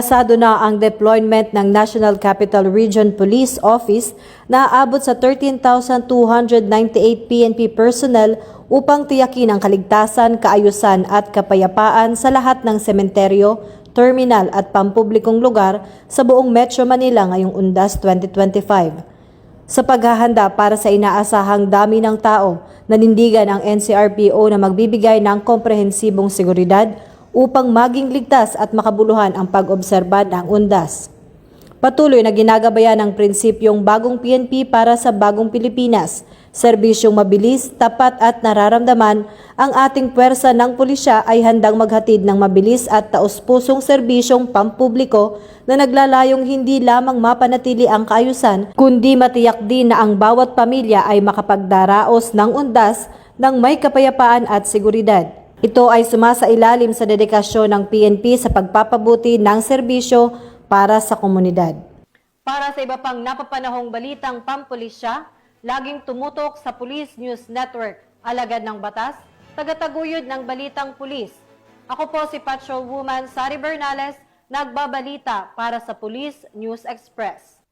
Apersado na ang deployment ng National Capital Region Police Office na aabot sa 13,298 PNP personnel upang tiyakin ang kaligtasan, kaayusan at kapayapaan sa lahat ng sementeryo, terminal at pampublikong lugar sa buong Metro Manila ngayong Undas 2025. Sa paghahanda para sa inaasahang dami ng tao, nanindigan ang NCRPO na magbibigay ng komprehensibong seguridad upang maging ligtas at makabuluhan ang pag-obserba ng Undas. Patuloy na ginagabayan ang prinsipyong bagong PNP para sa bagong Pilipinas, serbisyong mabilis, tapat at nararamdaman. Ang ating puwersa ng pulisya ay handang maghatid ng mabilis at taus-pusong serbisyong pampubliko na naglalayong hindi lamang mapanatili ang kaayusan, kundi matiyak din na ang bawat pamilya ay makapagdaraos ng Undas ng may kapayapaan at seguridad. Ito ay sumasailalim sa dedikasyon ng PNP sa pagpapabuti ng serbisyo para sa komunidad. Para sa iba pang napapanahong balitang pampulisya, laging tumutok sa Police News Network, alagad ng batas, tagataguyod ng balitang pulis. Ako po si Patrolwoman Sari Bernales, nagbabalita para sa Police News Express.